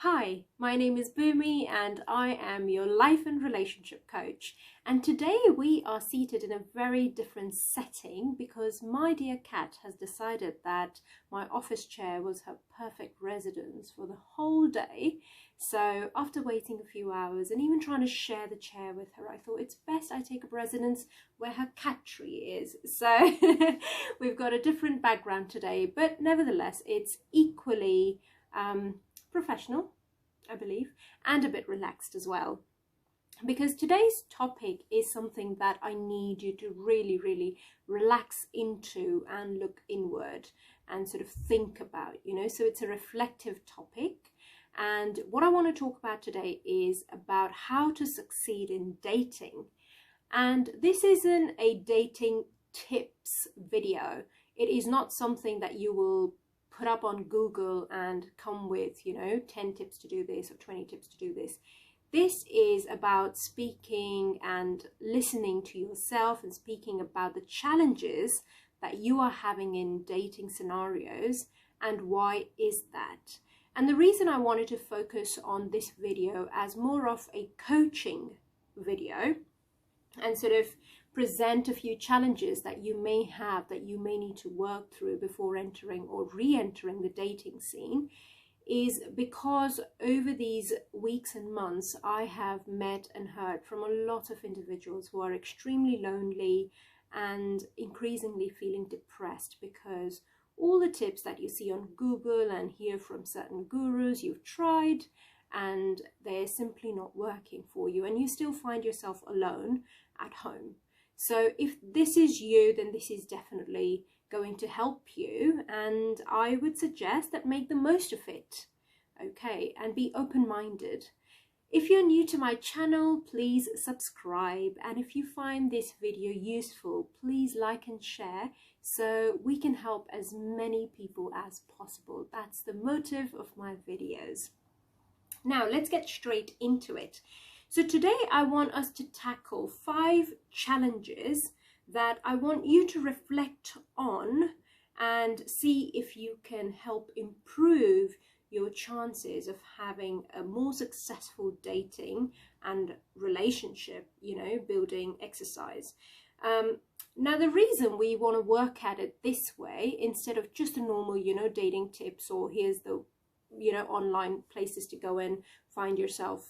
Hi, my name is Bhumi and I am your life and relationship coach. And today we are seated in a very different setting because my dear cat has decided that my office chair was her perfect residence for the whole day. So after waiting a few hours and even trying to share the chair with her, I thought it's best I take up residence where her cat tree is. So we've got a different background today, but nevertheless, it's equally professional, I believe, and a bit relaxed as well. Because today's topic is something that I need you to really relax into and look inward and sort of think about, so it's a reflective topic. And what I want to talk about today is about how to succeed in dating. And this isn't a dating tips video. It is not something that you will put up on Google and come with, 10 tips to do this or 20 tips to do this. This is about speaking and listening to yourself and speaking about the challenges that you are having in dating scenarios and why is that. And the reason I wanted to focus on this video as more of a coaching video and sort of present a few challenges that you may have, that you may need to work through before entering or re-entering the dating scene, is because over these weeks and months I have met and heard from a lot of individuals who are extremely lonely and increasingly feeling depressed because all the tips that you see on Google and hear from certain gurus you've tried and they're simply not working for you, and you still find yourself alone at home. So if this is you, then this is definitely going to help you, and I would suggest that make the most of it, okay, and be open-minded. If you're new to my channel, please subscribe, and if you find this video useful, please like and share so we can help as many people as possible. That's the motive of my videos. Now let's get straight into it. So today I want us to tackle 5 challenges that I want you to reflect on and see if you can help improve your chances of having a more successful dating and relationship, building exercise. Now the reason we want to work at it this way instead of just a normal, dating tips or here's the, online places to go and find yourself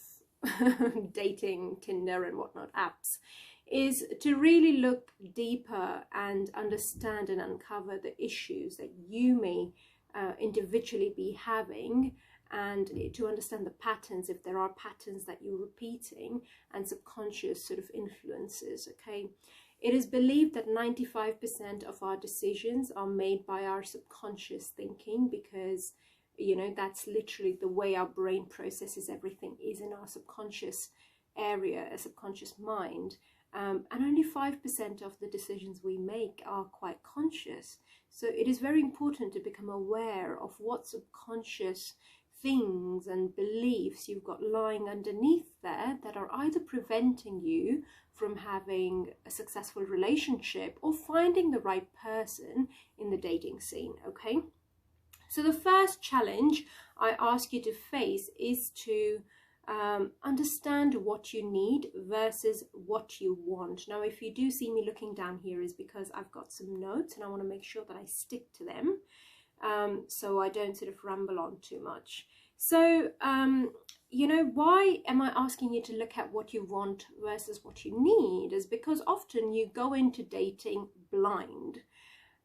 dating, Tinder and whatnot apps, is to really look deeper and understand and uncover the issues that you may individually be having, and to understand the patterns, if there are patterns that you're repeating, and subconscious sort of influences, okay? It is believed that 95% of our decisions are made by our subconscious thinking because that's literally the way our brain processes everything, is in our subconscious area, a subconscious mind. And only 5% of the decisions we make are quite conscious. So it is very important to become aware of what subconscious things and beliefs you've got lying underneath there that are either preventing you from having a successful relationship or finding the right person in the dating scene, okay? So the first challenge I ask you to face is to understand what you need versus what you want. Now, if you do see me looking down here, is because I've got some notes and I want to make sure that I stick to them, so I don't sort of ramble on too much. So, why am I asking you to look at what you want versus what you need? Is because often you go into dating blind.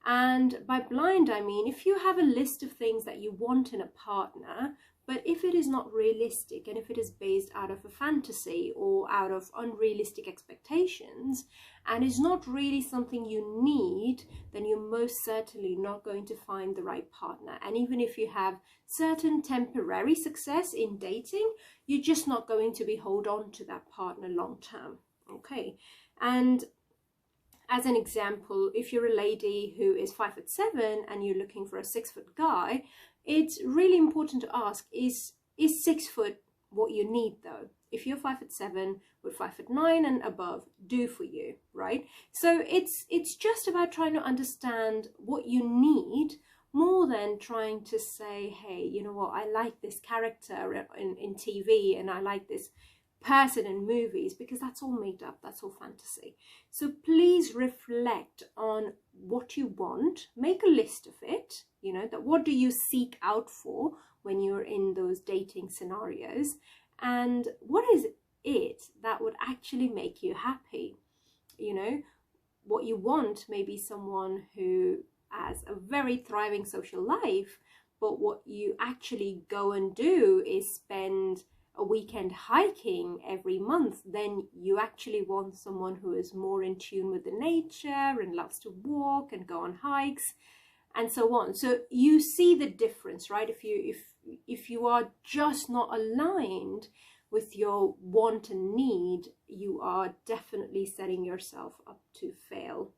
And by blind, I mean, if you have a list of things that you want in a partner, but if it is not realistic and if it is based out of a fantasy or out of unrealistic expectations and is not really something you need, then you're most certainly not going to find the right partner. And even if you have certain temporary success in dating, you're just not going to be hold on to that partner long term, okay? And as an example, if you're a lady who is 5'7" and you're looking for a 6-foot guy, it's really important to ask, is 6 foot what you need though? If you're 5'7", would 5'9" and above do for you, right? So it's just about trying to understand what you need more than trying to say, hey, you know what, I like this character in TV and I like this person in movies, because that's all made up, that's all fantasy. So please reflect on what you want, make a list of it, you know, that what do you seek out for when you're in those dating scenarios, and what is it that would actually make you happy. You know, what you want may be someone who has a very thriving social life, but what you actually go and do is spend a weekend hiking every month. Then you actually want someone who is more in tune with the nature and loves to walk and go on hikes and so on. So you see the difference, right? If you are just not aligned with your want and need, you are definitely setting yourself up to fail.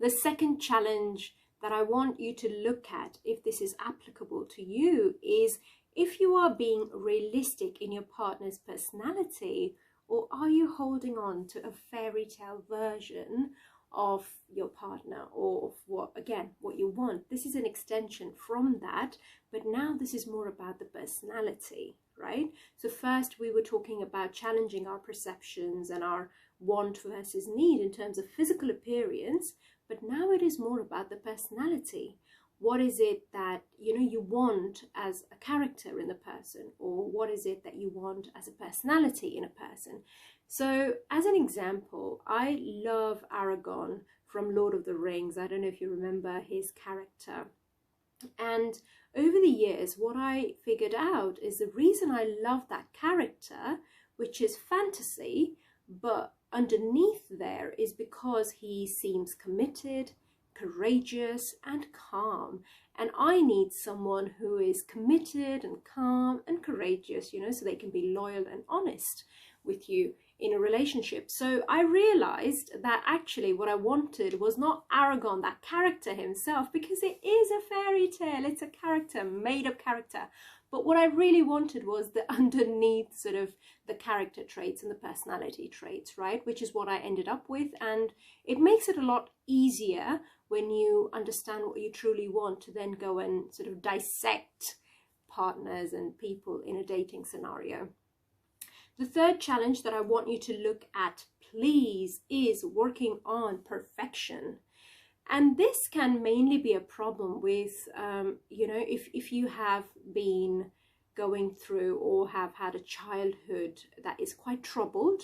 The second challenge that I want you to look at, if this is applicable to you, is if you are being realistic in your partner's personality, or are you holding on to a fairy tale version of your partner, or of what you want. This is an extension from that, but now this is more about the personality, right? So first we were talking about challenging our perceptions and our want versus need in terms of physical appearance, but now it is more about the personality. What is it that you want as a character in the person, or what is it that you want as a personality in a person? So as an example, I love Aragorn from Lord of the Rings. I don't know if you remember his character. And over the years, what I figured out is the reason I love that character, which is fantasy, but underneath there is because he seems committed, courageous and calm. And I need someone who is committed and calm and courageous, so they can be loyal and honest with you in a relationship. So I realized that actually what I wanted was not Aragorn, that character himself, because it is a fairy tale, it's a character, made up character. But what I really wanted was the underneath sort of the character traits and the personality traits, right? Which is what I ended up with. And it makes it a lot easier when you understand what you truly want to then go and sort of dissect partners and people in a dating scenario. The third challenge that I want you to look at, please, is working on perfection. And this can mainly be a problem with, if you have been going through or have had a childhood that is quite troubled,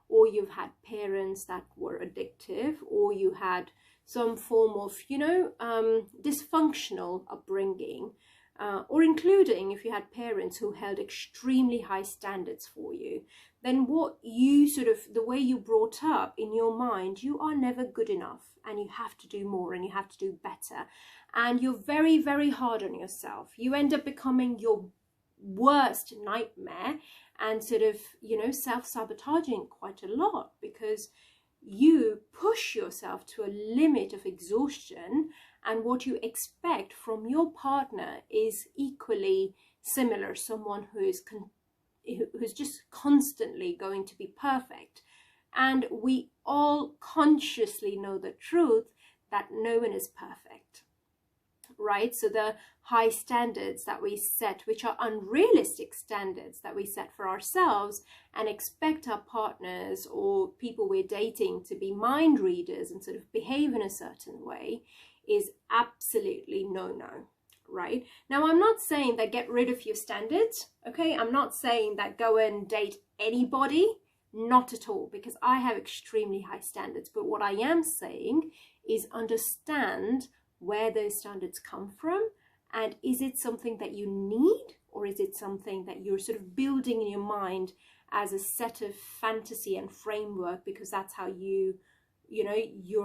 or you've had parents that were addictive, or you had some form of, dysfunctional upbringing, or including if you had parents who held extremely high standards for you, then what you the way you brought up in your mind, you are never good enough and you have to do more and you have to do better. And you're very, very hard on yourself. You end up becoming your worst nightmare and self-sabotaging quite a lot, because you push yourself to a limit of exhaustion, and what you expect from your partner is equally similar, someone who's just constantly going to be perfect. And we all consciously know the truth that no one is perfect, right? So the high standards that we set, which are unrealistic standards that we set for ourselves, and expect our partners or people we're dating to be mind readers and sort of behave in a certain way, is absolutely no, right? Now, I'm not saying that get rid of your standards, okay? I'm not saying that go and date anybody, not at all, because I have extremely high standards. But what I am saying is understand where those standards come from, and is it something that you need, or is it something that you're sort of building in your mind as a set of fantasy and framework, because that's how your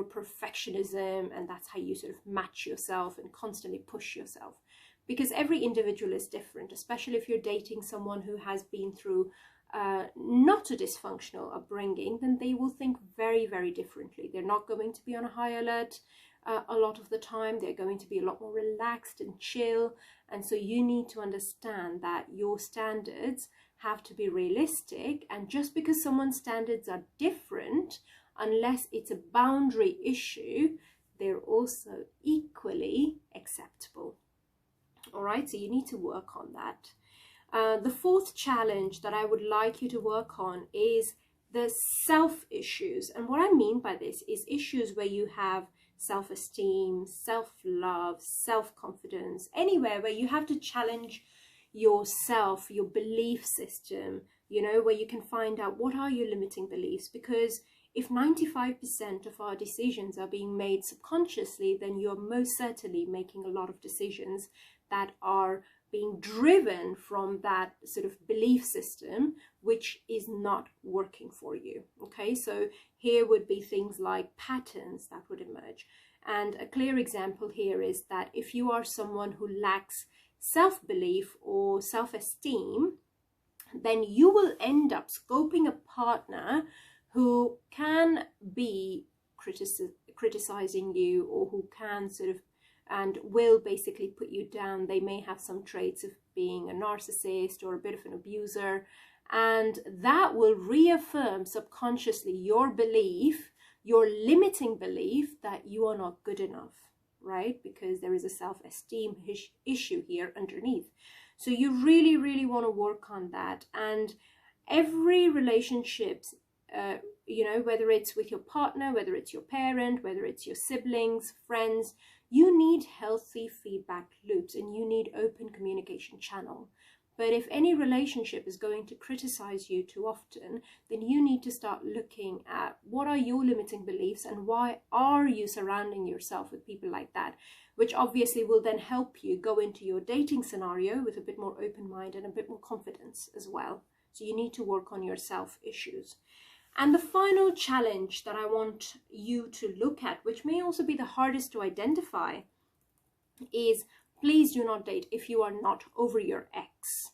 perfectionism, and that's how you sort of match yourself and constantly push yourself. Because every individual is different, especially if you're dating someone who has been through not a dysfunctional upbringing, then they will think very, very differently. They're not going to be on a high alert a lot of the time. They're going to be a lot more relaxed and chill. And so you need to understand that your standards have to be realistic. And just because someone's standards are different, unless it's a boundary issue, they're also equally acceptable. All right, so you need to work on that. The fourth challenge that I would like you to work on is the self issues. And what I mean by this is issues where you have self-esteem, self-love, self-confidence, anywhere where you have to challenge yourself, your belief system, you know, where you can find out what are your limiting beliefs. Because if 95% of our decisions are being made subconsciously, then you're most certainly making a lot of decisions that are being driven from that sort of belief system, which is not working for you. Okay, so here would be things like patterns that would emerge. And a clear example here is that if you are someone who lacks self-belief or self-esteem, then you will end up scoping a partner who can be criticizing you, or who can sort of and will basically put you down. They may have some traits of being a narcissist or a bit of an abuser, and that will reaffirm subconsciously your belief, your limiting belief that you are not good enough, right? Because there is a self-esteem issue here underneath. So you really, really want to work on that. And every relationship, you know, whether it's with your partner, whether it's your parent, whether it's your siblings, friends, you need healthy feedback loops and you need open communication channel. But if any relationship is going to criticize you too often, then you need to start looking at what are your limiting beliefs and why are you surrounding yourself with people like that, which obviously will then help you go into your dating scenario with a bit more open mind and a bit more confidence as well. So you need to work on your self issues. And the final challenge that I want you to look at, which may also be the hardest to identify, is please do not date if you are not over your ex.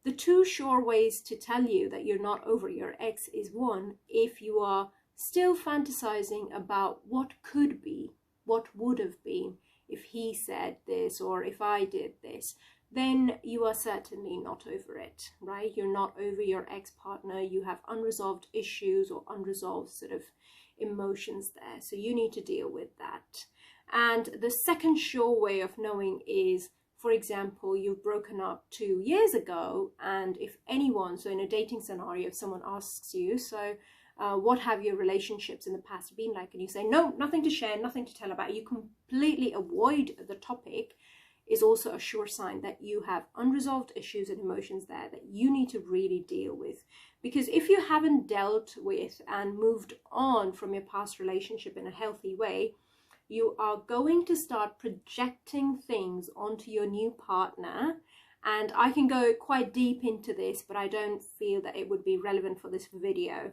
The two sure ways to tell you that you're not over your ex is, one, if you are still fantasizing about what could be, what would have been if he said this or if I did this, then you are certainly not over it, right? You're not over your ex-partner. You have unresolved issues or unresolved sort of emotions there. So you need to deal with that. And the second sure way of knowing is, for example, you've broken up 2 years ago, and if anyone, so in a dating scenario, if someone asks you, so what have your relationships in the past been like? And you say, no, nothing to share, nothing to tell about. You completely avoid the topic, is also a sure sign that you have unresolved issues and emotions there that you need to really deal with. Because if you haven't dealt with and moved on from your past relationship in a healthy way, you are going to start projecting things onto your new partner. And I can go quite deep into this, but I don't feel that it would be relevant for this video.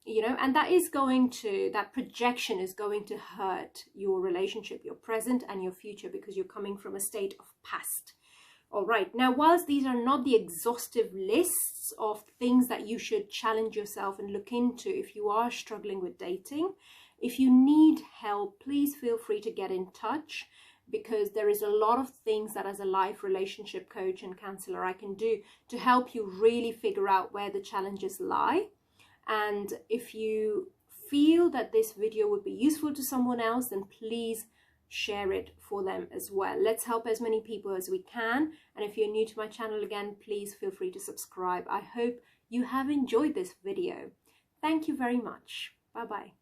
You know, and that projection is going to hurt your relationship, your present and your future, because you're coming from a state of past. All right. Now, whilst these are not the exhaustive lists of things that you should challenge yourself and look into if you are struggling with dating, if you need help, please feel free to get in touch, because there is a lot of things that as a life relationship coach and counselor I can do to help you really figure out where the challenges lie. And if you feel that this video would be useful to someone else, then please share it for them as well. Let's help as many people as we can. And if you're new to my channel again, please feel free to subscribe. I hope you have enjoyed this video. Thank you very much. Bye-bye.